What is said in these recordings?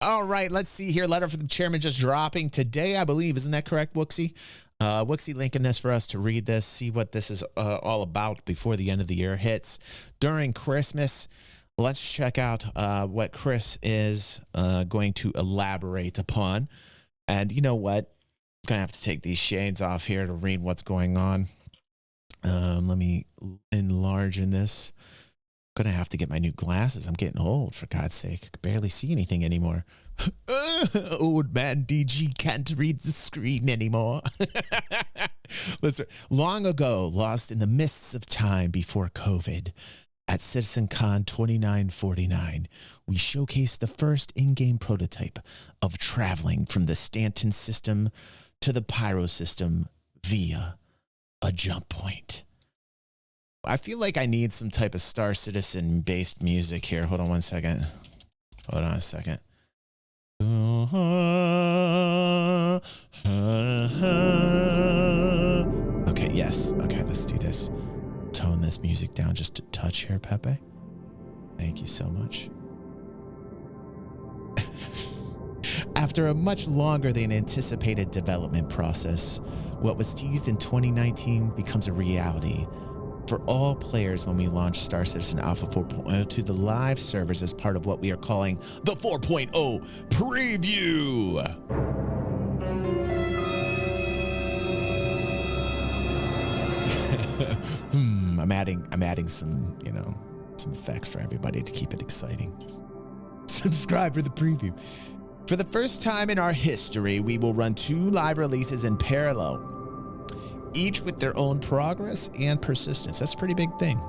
All right, let's see here. Letter from the chairman just dropping today, I believe. Isn't that correct, Wooksy? Wooksy linking this for us to read this, see what this is all about before the end of the year hits. During Christmas, let's check out what Chris is going to elaborate upon. And you know what? I'm going to have to take these shades off here to read what's going on. Let me enlarge in this. Gonna have to get my new glasses. I'm getting old, for God's sake. I can barely see anything anymore. Old man DG can't read the screen anymore. Listen, long ago, lost in the mists of time before COVID, at CitizenCon 2949, we showcased the first in-game prototype of traveling from the Stanton system to the Pyro system via a jump point. I feel like I need some type of Star Citizen based music here. Hold on one second. Hold on a second. Okay, yes. Okay, let's do this. Tone this music down just a touch here, Pepe. Thank you so much. After a much longer than anticipated development process, what was teased in 2019 becomes a reality for all players when we launch Star Citizen Alpha 4.0 to the live servers as part of what we are calling the 4.0 preview. I'm adding some, some effects for everybody to keep it exciting. Subscribe for the preview. For the first time in our history, we will run 2 live releases in parallel, each with their own progress and persistence. That's a pretty big thing.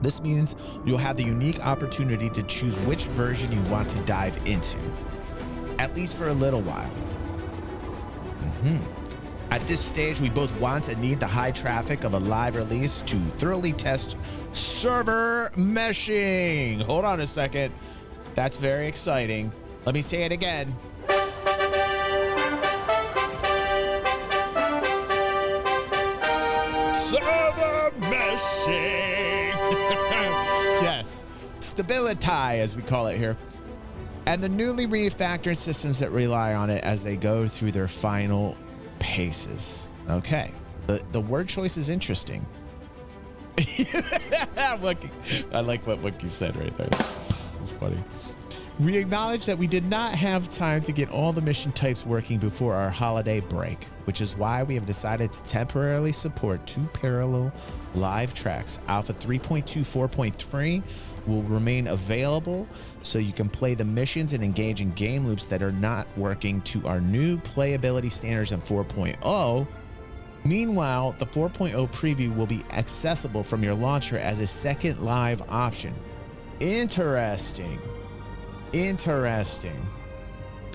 This means you'll have the unique opportunity to choose which version you want to dive into, at least for a little while. At this stage, we both want and need the high traffic of a live release to thoroughly test server meshing. Hold on a second. That's very exciting. Let me say it again. Server meshing. Yes. Stability, as we call it here. And the newly refactored systems that rely on it as they go through their final paces. Okay. The word choice is interesting. I like what Wookie said right there. It's funny. We acknowledge that we did not have time to get all the mission types working before our holiday break, which is why we have decided to temporarily support 2 parallel live tracks. Alpha 3.2 4.3 will remain available so you can play the missions and engage in game loops that are not working to our new playability standards in 4.0. Meanwhile, the 4.0 preview will be accessible from your launcher as a second live option. Interesting.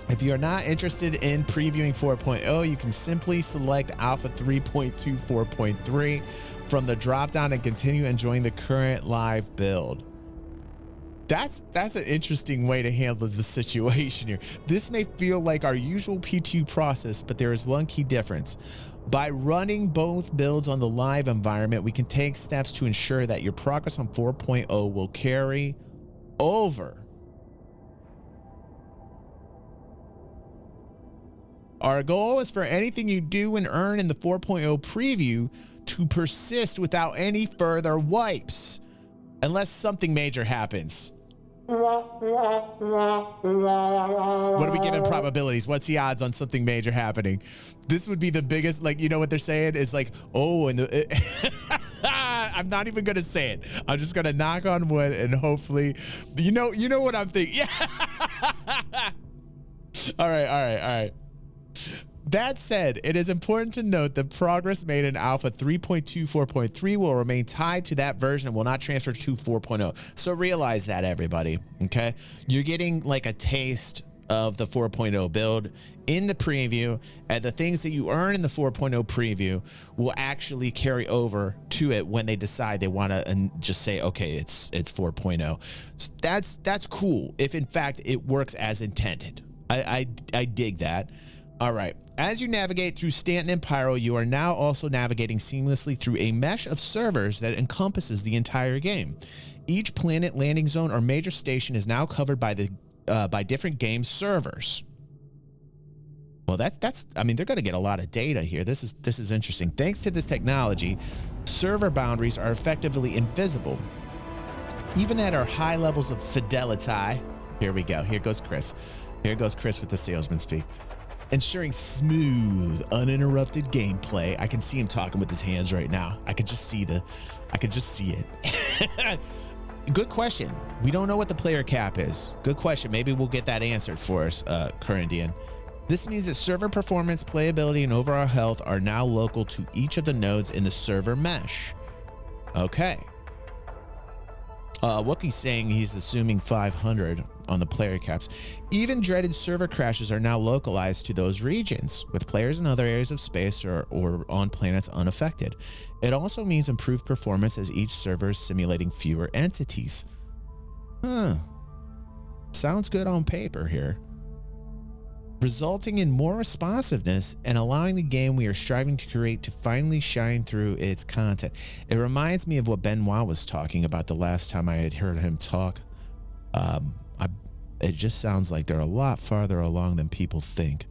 If you're not interested in previewing 4.0, you can simply select Alpha 3.2 4.3 from the dropdown and continue enjoying the current live build. That's an interesting way to handle the situation here. This may feel like our usual P2 process, but there is one key difference. By running both builds on the live environment, we can take steps to ensure that your progress on 4.0 will carry over. Our goal is for anything you do and earn in the 4.0 preview to persist without any further wipes, unless something major happens. What do we get in probabilities? What's the odds on something major happening? This would be the biggest, like, you know what they're saying is like, oh, and I'm not even going to say it. I'm just going to knock on wood and hopefully, you know what I'm thinking. Yeah. All right. That said, it is important to note that progress made in Alpha 3.2 4.3 will remain tied to that version and will not transfer to 4.0. So realize that, everybody, okay? You're getting like a taste of the 4.0 build in the preview, and the things that you earn in the 4.0 preview will actually carry over to it when they decide they want to just say, okay, it's 4.0. So that's cool if in fact it works as intended. I dig that. All right. As you navigate through Stanton and Pyro, you are now also navigating seamlessly through a mesh of servers that encompasses the entire game. Each planet, landing zone, or major station is now covered by the by different game servers. Well, that's I mean, they're going to get a lot of data here. This is interesting. Thanks to this technology, server boundaries are effectively invisible, even at our high levels of fidelity. Here we go. Here goes Chris. Here goes Chris with the salesman speak. Ensuring smooth, uninterrupted gameplay. I can see him talking with his hands right now. I could just see it. Good question. We don't know what the player cap is. Good question. Maybe we'll get that answered for us, Corindian. This means that server performance, playability, and overall health are now local to each of the nodes in the server mesh. Okay. Wookie's saying he's assuming 500 on the player caps. Even dreaded server crashes are now localized to those regions, with players in other areas of space or on planets unaffected. It also means improved performance as each server is simulating fewer entities. Huh. Sounds good on paper here. Resulting in more responsiveness and allowing the game we are striving to create to finally shine through its content. It reminds me of what Benoit was talking about the last time I had heard him talk. It just sounds like they're a lot farther along than people think.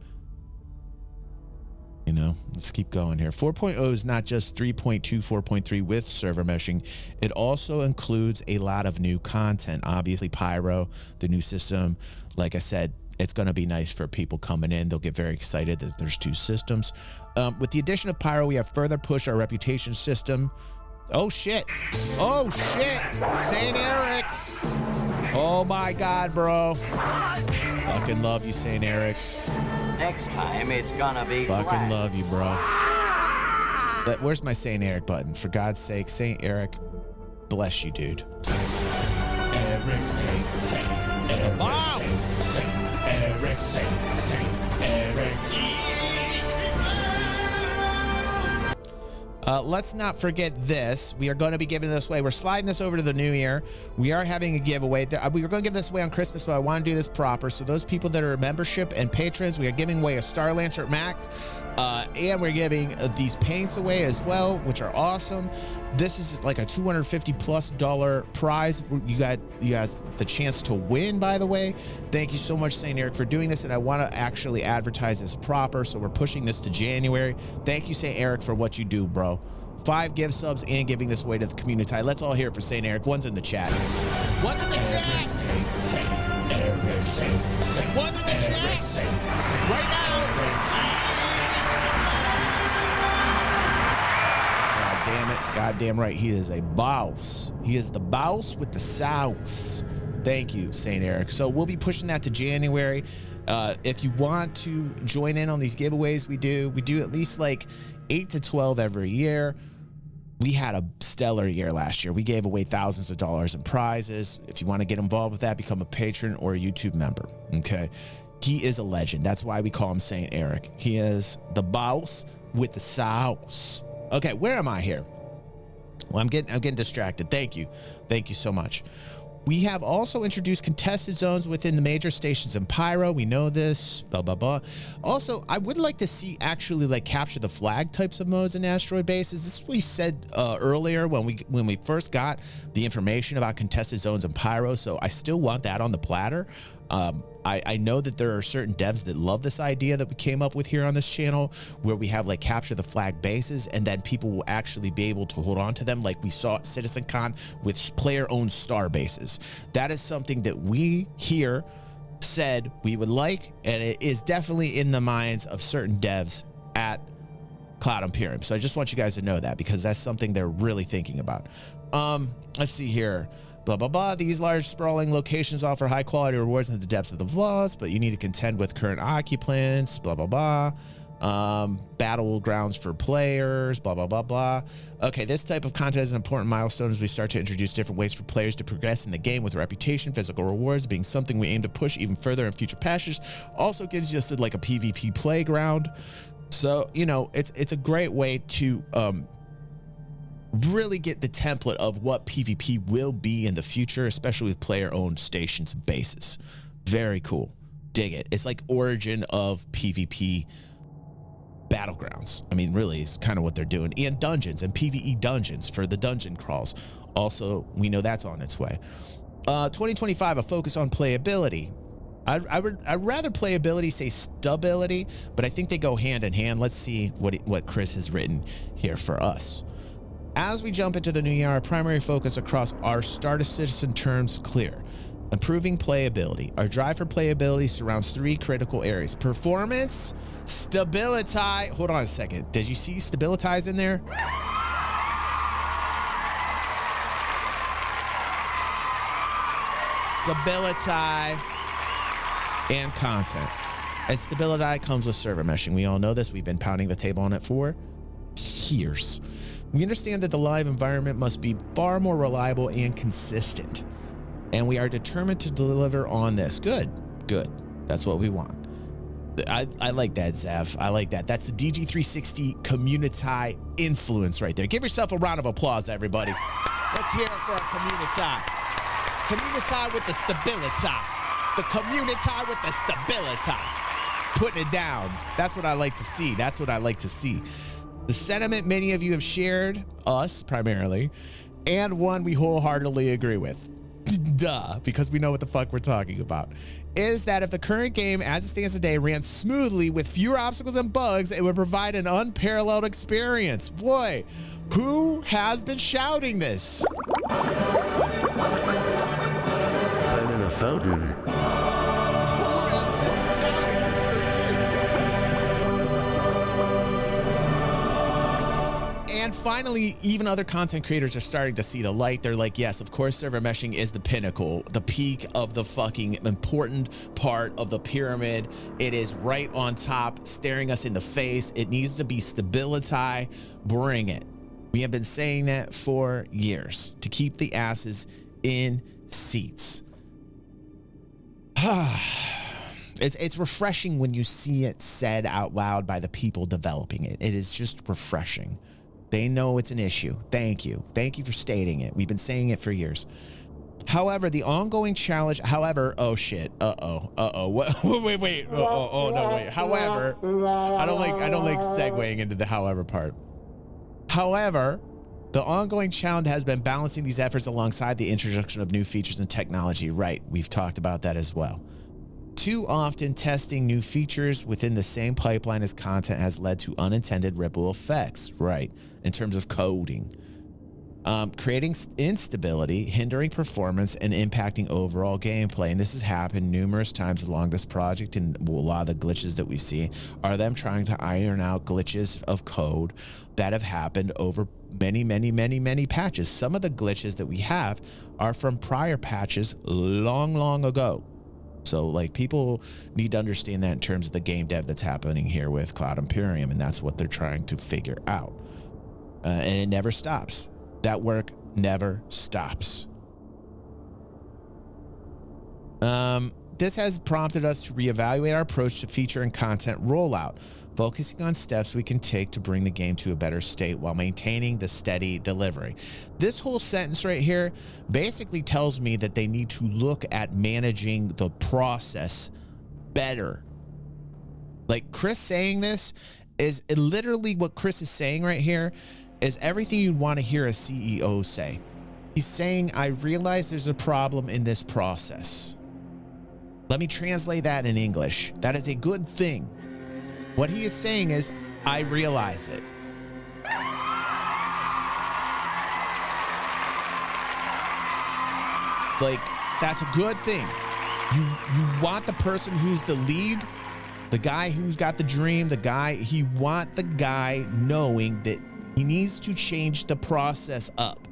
You know, let's keep going here. 4.0 is not just 3.2, 4.3 with server meshing. It also includes a lot of new content. Obviously, Pyro, the new system, like I said, it's going to be nice for people coming in. They'll get very excited that there's two systems. With the addition of Pyro, we have further pushed our reputation system. Oh, shit. Oh, shit. St. Eric. Oh, my God, bro. Fucking love you, St. Eric. Next time, it's going to be fucking black. Love you, bro. But where's my St. Eric button? For God's sake, St. Eric, bless you, dude. Eric, St. Eric. Wow. Eric, St. Eric. Let's not forget this. We are going to be giving this away. We're sliding this over to the new year. We are having a giveaway. We were going to give this away on Christmas, but I want to do this proper. So those people that are membership and patrons, we are giving away a Star Lancer Max, and we're giving these paints away as well, which are awesome. This is like a $250+ prize. You guys the chance to win, by the way. Thank you so much, St. Eric, for doing this, and I want to actually advertise this proper, so we're pushing this to January. Thank you, St. Eric, for what you do, bro. 5 gift subs and giving this away to the community. Let's all hear it for St. Eric. One's in the chat. One's in the chat. One's in the chat. Right now. God damn it. Goddamn right. He is a boss. He is the boss with the sauce. Thank you, St. Eric. So we'll be pushing that to January. If you want to join in on these giveaways, we do at least like 8 to 12 every year. We had a stellar year last year. We gave away thousands of dollars in prizes. If you want to get involved with that, become a patron or a YouTube member. Okay. He is a legend. That's why we call him St. Eric. He is the boss with the sauce. Okay, where am I here? Well, I'm getting distracted. Thank you. Thank you so much. We have also introduced contested zones within the major stations in Pyro. We know this, blah, blah, blah. Also, I would like to see actually like capture the flag types of modes in asteroid bases. This is what we said earlier when we first got the information about contested zones in Pyro. So I still want that on the platter. I know that there are certain devs that love this idea that we came up with here on this channel, where we have like capture the flag bases, and then people will actually be able to hold on to them, like we saw at CitizenCon with player-owned star bases. That is something that we here said we would like, and it is definitely in the minds of certain devs at Cloud Imperium. So I just want you guys to know that, because that's something they're really thinking about. Let's see here. Blah, blah, blah. These large sprawling locations offer high quality rewards in the depths of the flaws, but you need to contend with current occupants, blah, blah, blah. Battlegrounds for players, blah, blah, blah, blah. Okay, this type of content is an important milestone as we start to introduce different ways for players to progress in the game, with reputation, physical rewards being something we aim to push even further in future patches. Also gives you like a PvP playground. So, you know, it's a great way to really get the template of what PvP will be in the future, especially with player-owned stations and bases. Very cool. Dig it. It's like origin of PvP battlegrounds. I mean, really, it's kind of what they're doing. And dungeons and PvE dungeons for the dungeon crawls. Also, we know that's on its way. 2025, a focus on playability. I'd rather playability say stability, but I think they go hand in hand. Let's see what Chris has written here for us. As we jump into the new year, our primary focus across our Star Citizen terms clear. Improving playability. Our drive for playability surrounds 3 critical areas. Performance, stability. Hold on a second. Did you see stability in there? Stability and content. And stability comes with server meshing. We all know this. We've been pounding the table on it for years. We understand that the live environment must be far more reliable and consistent. And we are determined to deliver on this. Good. That's what we want. I like that, Zev. I like that. That's the DG360 community influence right there. Give yourself a round of applause, everybody. Let's hear it for our community. Community with the stability. The community with the stability. Putting it down. That's what I like to see. That's what I like to see. The sentiment many of you have shared, us primarily, and one we wholeheartedly agree with, duh, because we know what the fuck we're talking about, is that if the current game as it stands today ran smoothly with fewer obstacles and bugs, it would provide an unparalleled experience. Boy, who has been shouting this? I'm in a fountain. And finally, even other content creators are starting to see the light. They're like, yes, of course, server meshing is the pinnacle, the peak of the fucking important part of the pyramid. It is right on top, staring us in the face. It needs to be stability. Bring it. We have been saying that for years to keep the asses in seats. It's refreshing when you see it said out loud by the people developing it. It is just refreshing. They know it's an issue. Thank you. Thank you for stating it. We've been saying it for years. However, the ongoing challenge, oh shit. Wait. No, wait. However, I don't like segueing into the however part. However, the ongoing challenge has been balancing these efforts alongside the introduction of new features and technology. Right. We've talked about that as well. Too often, testing new features within the same pipeline as content has led to unintended ripple effects, right, in terms of coding, creating instability, hindering performance, and impacting overall gameplay. And this has happened numerous times along this project, and a lot of the glitches that we see are them trying to iron out glitches of code that have happened over many patches. Some of the glitches that we have are from prior patches long ago. So like people need to understand that in terms of the game dev that's happening here with Cloud Imperium, and that's what they're trying to figure out. And it never stops. That work never stops. This has prompted us to reevaluate our approach to feature and content rollout, focusing on steps we can take to bring the game to a better state while maintaining the steady delivery. This whole sentence right here basically tells me that they need to look at managing the process better. Like Chris saying this is literally what Chris is saying right here is everything you'd want to hear a CEO say. He's saying, I realize there's a problem in this process. Let me translate that in English. That is a good thing. What he is saying is, I realize it. Like, that's a good thing. You want the person who's the lead, the guy who's got the dream, you want the guy knowing that he needs to change the process up.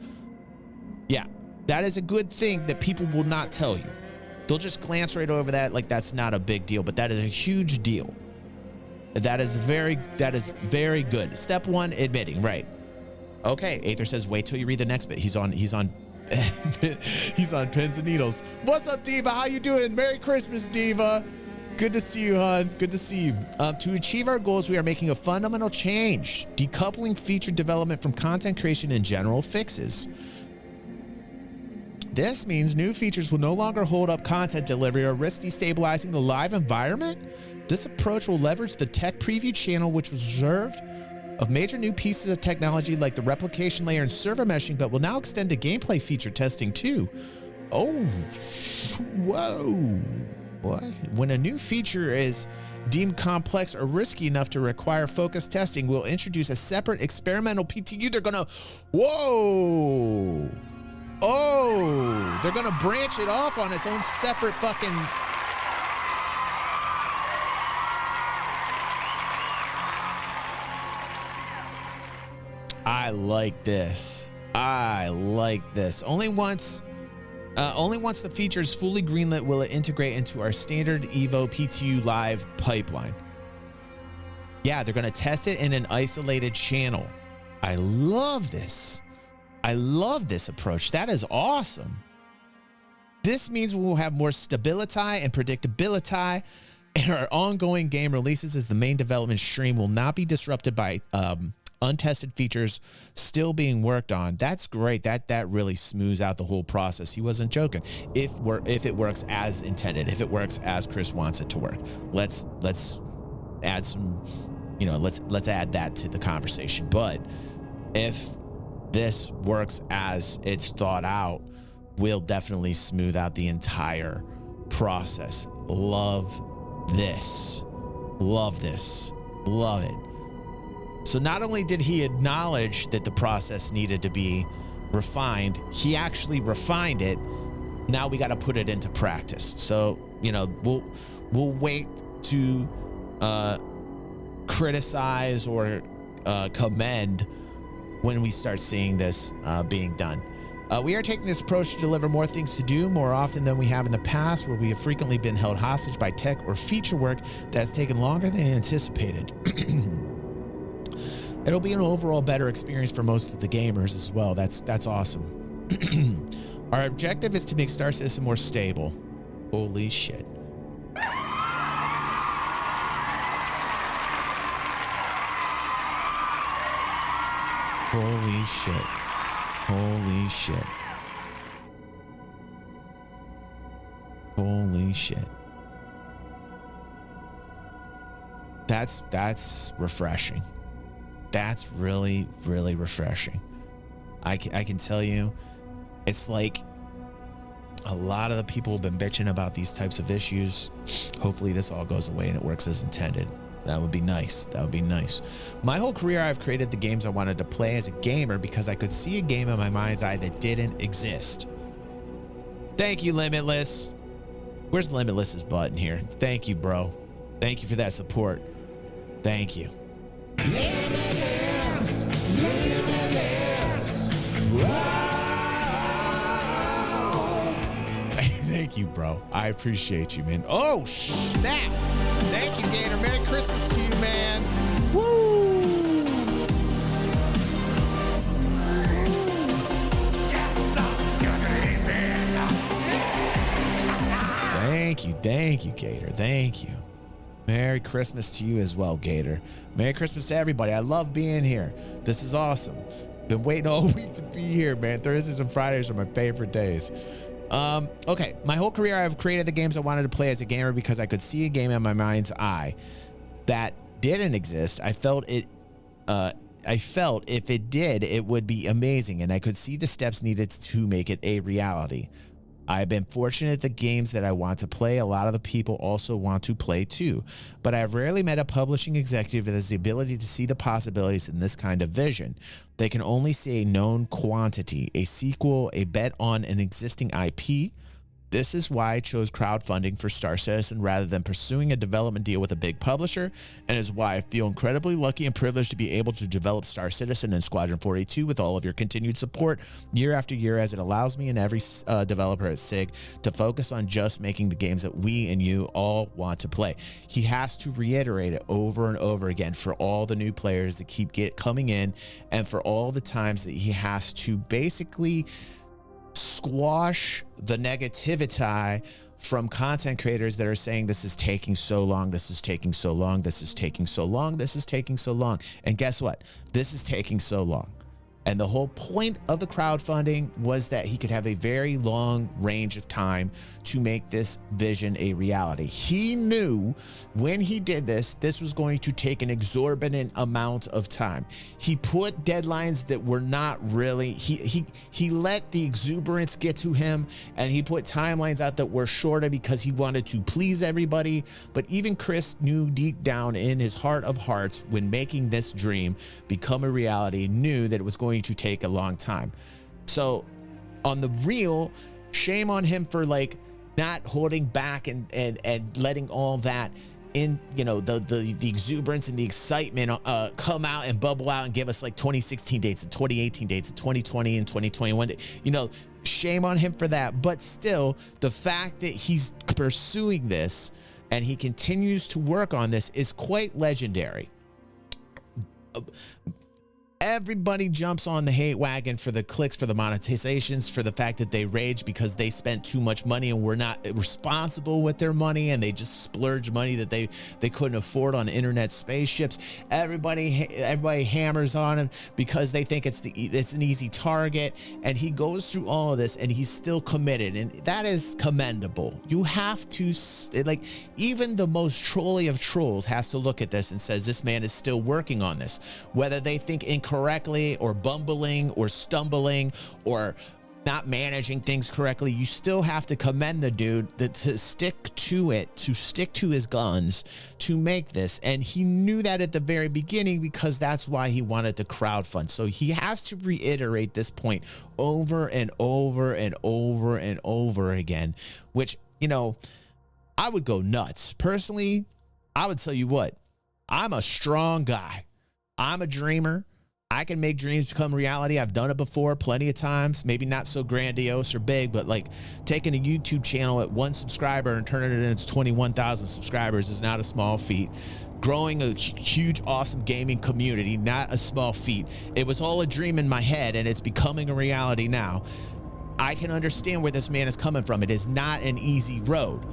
Yeah, that is a good thing that people will not tell you. They'll just glance right over that like that's not a big deal, but that is a huge deal. That is very good. Step one, admitting, right? Okay, Aether says, wait till you read the next bit. He's on he's on pins and needles. What's up, Diva? How you doing? Merry Christmas, Diva. Good to see you, hon. Good to see you. To achieve our goals, we are making a fundamental change, decoupling feature development from content creation and general fixes. This means new features will no longer hold up content delivery or risk destabilizing the live environment. This approach will leverage the tech preview channel, which was reserved of major new pieces of technology like the replication layer and server meshing, but will now extend to gameplay feature testing too. Oh, whoa. What? When a new feature is deemed complex or risky enough to require focused testing, we'll introduce a separate experimental PTU. They're gonna, whoa, oh, they're gonna branch it off on its own separate fucking. I like this. I like this. Only once the feature is fully greenlit will it integrate into our standard Evo PTU Live pipeline. Yeah, they're going to test it in an isolated channel. I love this. I love this approach. That is awesome. This means we will have more stability and predictability in our ongoing game releases, as the main development stream will not be disrupted by untested features still being worked on. That's great. That really smooths out the whole process. He wasn't joking. If it works as intended, if it works as Chris wants it to work, let's add some, let's add that to the conversation. But if this works as it's thought out, we'll definitely smooth out the entire process. Love this. Love this. Love it. So not only did he acknowledge that the process needed to be refined, he actually refined it. Now we got to put it into practice. So, we'll wait to criticize or commend when we start seeing this being done. We are taking this approach to deliver more things to do more often than we have in the past, where we have frequently been held hostage by tech or feature work that has taken longer than anticipated. It'll be an overall better experience for most of the gamers as well. That's awesome. Our objective is to make Star Citizen more stable. Holy shit. Holy shit. Holy shit. Holy shit. That's refreshing. That's really, really refreshing. I can tell you, it's like a lot of the people have been bitching about these types of issues. Hopefully this all goes away and it works as intended. That would be nice. That would be nice. My whole career, I've created the games I wanted to play as a gamer because I could see a game in my mind's eye that didn't exist. Thank you, Limitless. Where's Limitless's button here? Thank you, bro. Thank you for that support. Thank you. Thank you, bro. I appreciate you, man. Oh, snap. Thank you, Gator. Merry Christmas to you, man. Woo! Thank you, Gator. Thank you. Merry Christmas to you as well, Gator. Merry Christmas to everybody. I love being here. This is awesome. Been waiting all week to be here, man. Thursdays and Fridays are my favorite days. Okay. My whole career, I've created the games I wanted to play as a gamer because I could see a game in my mind's eye that didn't exist. I felt if it did, it would be amazing, and I could see the steps needed to make it a reality. I've been fortunate the games that I want to play, a lot of the people also want to play too, but I've rarely met a publishing executive that has the ability to see the possibilities in this kind of vision. They can only see a known quantity, a sequel, a bet on an existing IP. This is why I chose crowdfunding for Star Citizen rather than pursuing a development deal with a big publisher, and is why I feel incredibly lucky and privileged to be able to develop Star Citizen and Squadron 42 with all of your continued support year after year, as it allows me and every developer at SIG to focus on just making the games that we and you all want to play. He has to reiterate it over and over again for all the new players that keep coming in, and for all the times that he has to basically squash the negativity from content creators that are saying this is taking so long, this is taking so long, this is taking so long, this is taking so long. And guess what? This is taking so long. And the whole point of the crowdfunding was that he could have a very long range of time to make this vision a reality. He knew when he did this, this was going to take an exorbitant amount of time. He put deadlines that were not really, he let the exuberance get to him, and he put timelines out that were shorter because he wanted to please everybody. But even Chris knew deep down in his heart of hearts, when making this dream become a reality, knew that it was going to take a long time. So on the real, shame on him for like not holding back and letting all that in, you know, the exuberance and the excitement come out and bubble out and give us like 2016 dates and 2018 dates and 2020 and 2021. You know, shame on him for that. But still, the fact that he's pursuing this and he continues to work on this is quite legendary. Everybody jumps on the hate wagon for the clicks, for the monetizations, for the fact that they rage because they spent too much money and were not responsible with their money, and they just splurge money that they couldn't afford on internet spaceships. Everybody hammers on him because they think it's an easy target, and he goes through all of this and he's still committed, and that is commendable. You have to, like, even the most trolly of trolls has to look at this and says this man is still working on this, whether they think incorrectly or bumbling or stumbling or not managing things correctly. You still have to commend the dude to stick to it, to stick to his guns, to make this. And he knew that at the very beginning because that's why he wanted to crowdfund. So he has to reiterate this point over and over and over and over again, which, you know, I would go nuts. Personally, I would tell you what, I'm a strong guy. I'm a dreamer. I can make dreams become reality. I've done it before plenty of times, maybe not so grandiose or big, but like taking a YouTube channel at 1 subscriber and turning it into 21,000 subscribers is not a small feat. Growing a huge, awesome gaming community, not a small feat. It was all a dream in my head and it's becoming a reality now. I can understand where this man is coming from. It is not an easy road.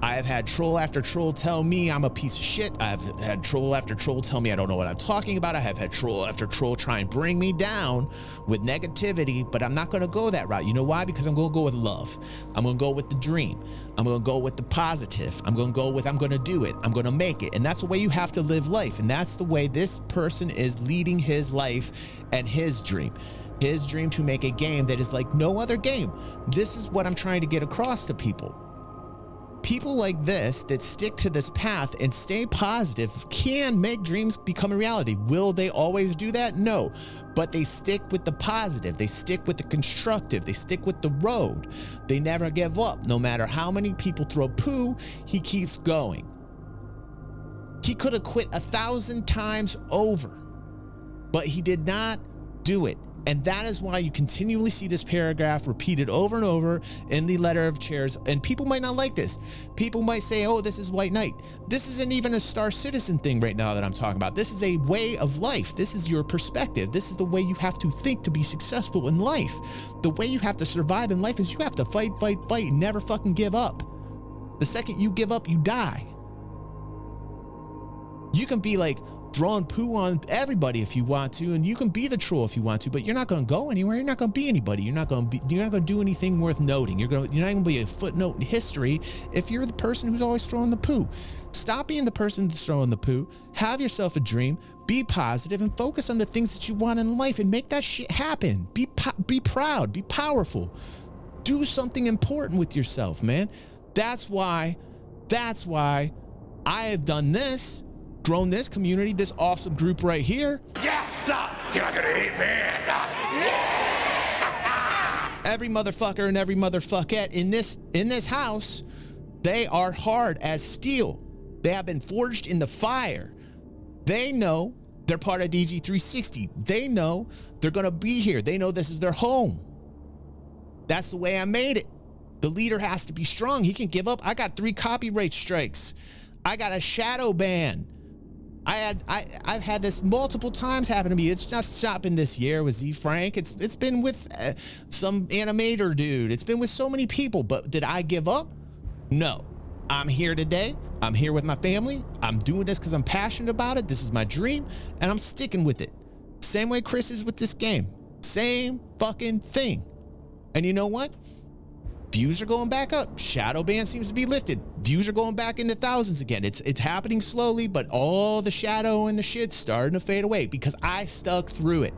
I have had troll after troll tell me I'm a piece of shit. I've had troll after troll tell me I don't know what I'm talking about. I have had troll after troll try and bring me down with negativity, but I'm not going to go that route. You know why? Because I'm going to go with love. I'm going to go with the dream. I'm going to go with the positive. I'm going to go with I'm going to do it. I'm going to make it. And that's the way you have to live life. And that's the way this person is leading his life and his dream. His dream to make a game that is like no other game. This is what I'm trying to get across to people. People like this that stick to this path and stay positive can make dreams become a reality. Will they always do that? No, but they stick with the positive. They stick with the constructive. They stick with the road. They never give up. No matter how many people throw poo, he keeps going. He could have quit 1,000 times over, but he did not do it. And that is why you continually see this paragraph repeated over and over in the letter of chairs. And people might not like this. People might say, oh, this is white knight. This isn't even a Star Citizen thing right now that I'm talking about. This is a way of life. This is your perspective. This is the way you have to think to be successful in life. The way you have to survive in life is you have to fight, fight, fight, and never fucking give up. The second you give up, you die. You can be like throwing poo on everybody if you want to, and you can be the troll if you want to, but you're not going to go anywhere. You're not going to be anybody. You're not going to do anything worth noting. You're not going to be a footnote in history if you're the person who's always throwing the poo. Stop being the person that's throwing the poo. Have yourself a dream. Be positive and focus on the things that you want in life and make that shit happen. Be proud. Be powerful. Do something important with yourself, man. That's why I have done this. Grown this community, this awesome group right here. Yes, sir. You're not gonna hate me. Yes. Every motherfucker and every motherfuckette in this house, they are hard as steel. They have been forged in the fire. They know they're part of DG360. They know they're gonna be here. They know this is their home. That's the way I made it. The leader has to be strong. He can give up. I got 3 copyright strikes. I got a shadow ban. I've had this multiple times happen to me. It's just stopping this year with Z Frank. It's been with some animator dude. It's been with so many people. But did I give up? No. I'm here today. I'm here with my family. I'm doing this because I'm passionate about it. This is my dream, and I'm sticking with it. Same way Chris is with this game. Same fucking thing. And you know what? Views are going back up. Shadow ban seems to be lifted. Views are going back into thousands again. It's happening slowly, but all the shadow and the shit's starting to fade away because I stuck through it.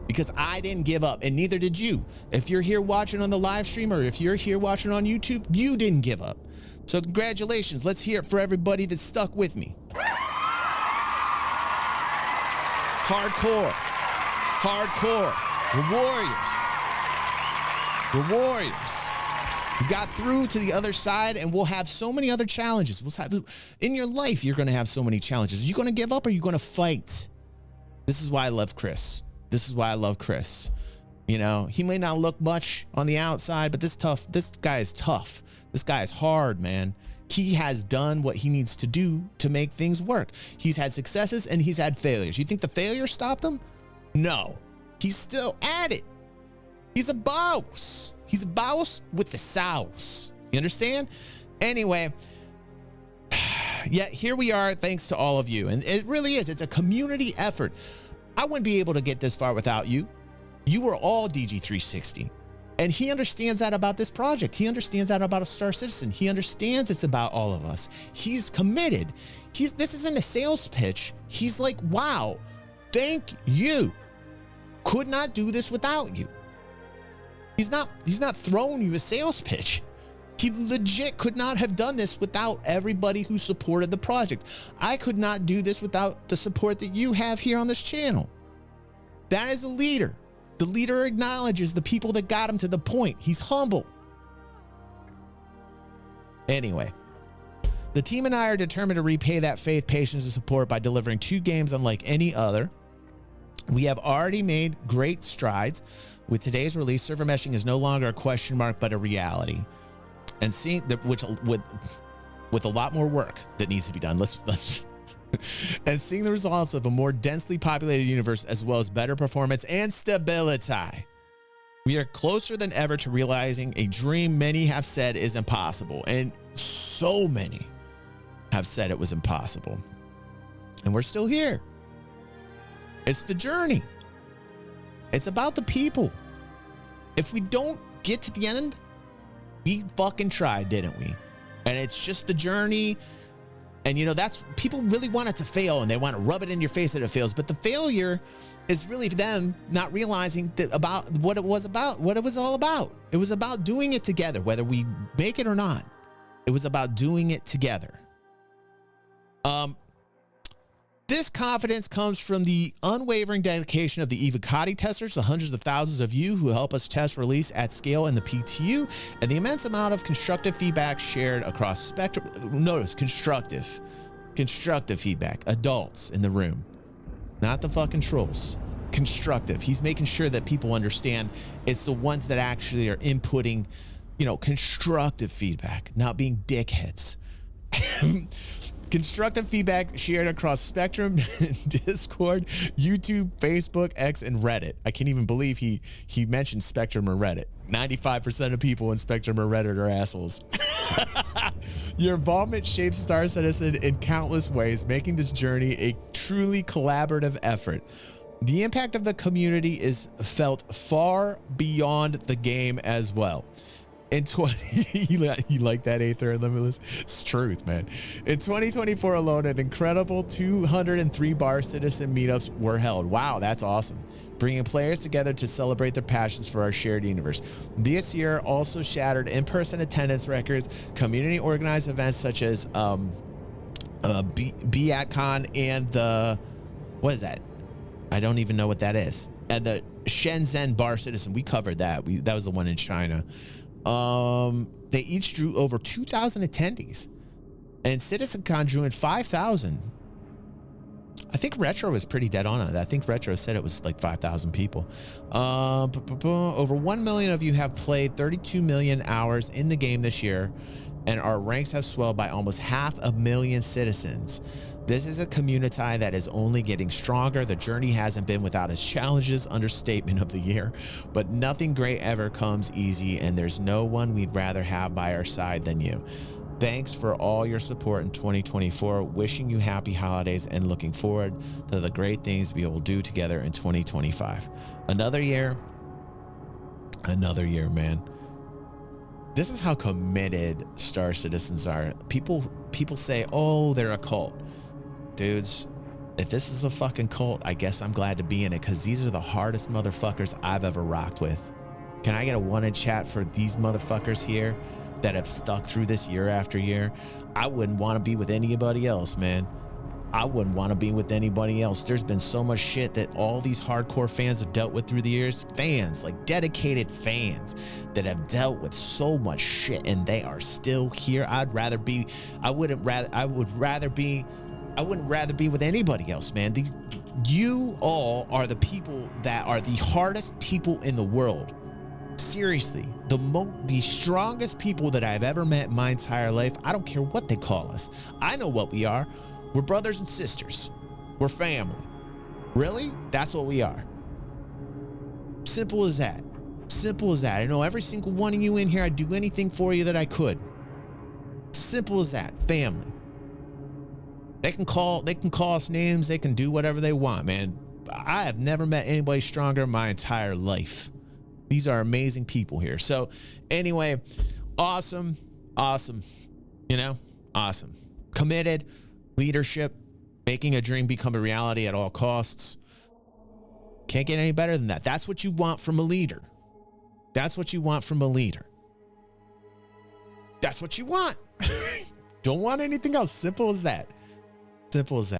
Because I didn't give up, and neither did you. If you're here watching on the live stream or if you're here watching on YouTube, you didn't give up. So congratulations. Let's hear it for everybody that stuck with me. Hardcore. Hardcore. We're warriors. We're warriors. We got through to the other side, and we'll have so many other challenges. In your life, you're going to have so many challenges. Are you going to give up or are you going to fight? This is why I love Chris. This is why I love Chris. You know, he may not look much on the outside, but this guy is tough. This guy is hard, man. He has done what he needs to do to make things work. He's had successes and he's had failures. You think the failure stopped him? No. He's still at it. He's a boss. He's a boss with the sauce. You understand? Anyway, yeah, here we are thanks to all of you. And it really is. It's a community effort. I wouldn't be able to get this far without you. You were all DG360. And he understands that about this project. He understands that about a Star Citizen. He understands it's about all of us. He's committed. This isn't a sales pitch. He's like, wow, thank you. Could not do this without you. He's not throwing you a sales pitch. He legit could not have done this without everybody who supported the project. I could not do this without the support that you have here on this channel. That is a leader. The leader acknowledges the people that got him to the point. He's humble. Anyway, the team and I are determined to repay that faith, patience, and support by delivering 2 games unlike any other. We have already made great strides. With today's release, server meshing is no longer a question mark, but a reality. And seeing that, with a lot more work that needs to be done. And seeing the results of a more densely populated universe, as well as better performance and stability. We are closer than ever to realizing a dream many have said is impossible. And so many have said it was impossible. And we're still here. It's the journey. It's about the people. If we don't get to the end, we fucking tried, didn't we? And it's just the journey. And you know, that's, people really want it to fail and they want to rub it in your face that it fails. But the failure is really them not realizing that about what it was all about. It was about doing it together, whether we make it or not. It was about doing it together. This confidence comes from the unwavering dedication of the Evocati testers, the hundreds of thousands of you who help us test release at scale in the PTU, and the immense amount of constructive feedback shared across spectrum. Notice constructive feedback. Adults in the room, not the fucking trolls. Constructive. He's making sure that people understand it's the ones that actually are inputting, you know, constructive feedback, not being dickheads. Constructive feedback shared across Spectrum, Discord, YouTube, Facebook, X, and Reddit. I can't even believe he mentioned Spectrum or Reddit. 95% of people in Spectrum or Reddit are assholes. Your involvement shapes Star Citizen in countless ways, making this journey a truly collaborative effort. The impact of the community is felt far beyond the game as well. In you like that, Aether and Limitless? It's truth, man. In 2024 alone, an incredible 203 bar citizen meetups were held. Wow, that's awesome. Bringing players together to celebrate their passions for our shared universe. This year also shattered in-person attendance records, community organized events such as BATCon and the, what is that? I don't even know what that is. And the Shenzhen Bar Citizen, we covered that. That was the one in China. They each drew over 2,000 attendees, and CitizenCon drew in 5,000. I think Retro was pretty dead on it. I think Retro said it was like 5,000 people. Over 1 million of you have played 32 million hours in the game this year, and our ranks have swelled by almost 500,000 citizens. This is a community that is only getting stronger. The journey hasn't been without its challenges, understatement of the year, but nothing great ever comes easy, and there's no one we'd rather have by our side than you. Thanks for all your support in 2024. Wishing you happy holidays and looking forward to the great things we will do together in 2025. Another year, man. This is how committed Star Citizens are. People say, oh, they're a cult. Dudes, if this is a fucking cult, I guess I'm glad to be in it, because these are the hardest motherfuckers I've ever rocked with. Can I get a one in chat for these motherfuckers here that have stuck through this year after year? I wouldn't want to be with anybody else, man. I wouldn't want to be with anybody else. There's been so much shit that all these hardcore fans have dealt with through the years. Fans, like dedicated fans that have dealt with so much shit, and they are still here. I wouldn't rather be with anybody else, man. You all are the people that are the hardest people in the world. Seriously, the strongest people that I've ever met in my entire life. I don't care what they call us. I know what we are. We're brothers and sisters. We're family. Really? That's what we are. Simple as that. Simple as that. I know every single one of you in here, I'd do anything for you that I could. Simple as that. Family. They can call us names. They can do whatever they want, man. I have never met anybody stronger in my entire life. These are amazing people here. So anyway, awesome. You know, awesome. Committed. Leadership, making a dream become a reality at all costs. Can't get any better than that. That's what you want from a leader. That's what you want from a leader. That's what you want. Don't want anything else. Simple as that. Simple as that.